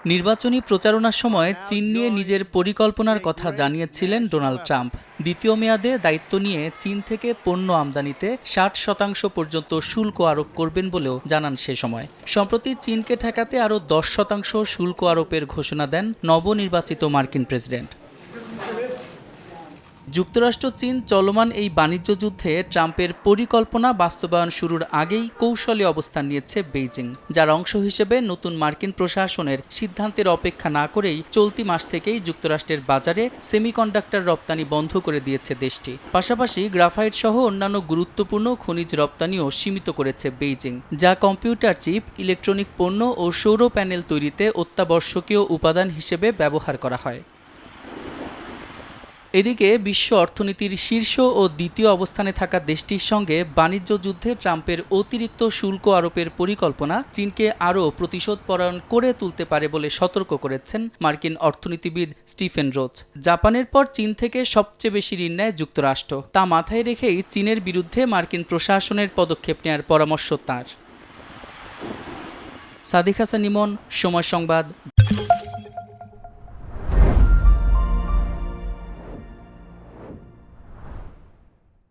নির্বাচনী প্রচারণার সময় চীন নিয়ে নিজের পরিকল্পনার কথা জানিয়েছিলেন ডোনাল্ড ট্রাম্প। দ্বিতীয় মেয়াদে দায়িত্ব নিয়ে চীন থেকে পণ্য আমদানিতে 60% পর্যন্ত শুল্ক আরোপ করবেন বলেও জানান সে সময়। সম্প্রতি চীনকে ঠেকাতে আরও 10% শুল্ক আরোপের ঘোষণা দেন নবনির্বাচিত মার্কিন প্রেসিডেন্ট। যুক্তরাষ্ট্র চীন চলমান এই বাণিজ্য যুদ্ধে ট্রাম্পের পরিকল্পনা বাস্তবায়ন শুরুর আগেই কৌশলী অবস্থান নিয়েছে বেইজিং, যার অংশ হিসেবে নতুন মার্কিন প্রশাসনের সিদ্ধান্তের অপেক্ষা না করেই চলতি মাস থেকেই যুক্তরাষ্ট্রের বাজারে সেমিকন্ডাক্টর রপ্তানি বন্ধ করে দিয়েছে দেশটি। পাশাপাশি গ্রাফাইট সহ অন্যান্য গুরুত্বপূর্ণ খনিজ রপ্তানিও সীমিত করেছে বেইজিং, যা কম্পিউটার চিপ, ইলেকট্রনিক পণ্য ও সৌর প্যানেল তৈরিতে অত্যাবশ্যকীয় উপাদান হিসেবে ব্যবহার করা হয়। এদিকে বিশ্ব অর্থনীতির শীর্ষ ও দ্বিতীয় অবস্থানে থাকা দেশটির সঙ্গে বাণিজ্য যুদ্ধে ট্রাম্পের অতিরিক্ত শুল্ক আরোপের পরিকল্পনা চীনকে আরও প্রতিশোধপরায়ণ করে তুলতে পারে বলে সতর্ক করেছেন মার্কিন অর্থনীতিবিদ স্টিফেন রোজ। জাপানের পর চীন থেকে সবচেয়ে বেশি ঋণ নেয় যুক্তরাষ্ট্র। তা মাথায় রেখেই চীনের বিরুদ্ধে মার্কিন প্রশাসনের পদক্ষেপ নেওয়ার পরামর্শ তাঁর। সাদিক হাসান ইমন, সময় সংবাদ।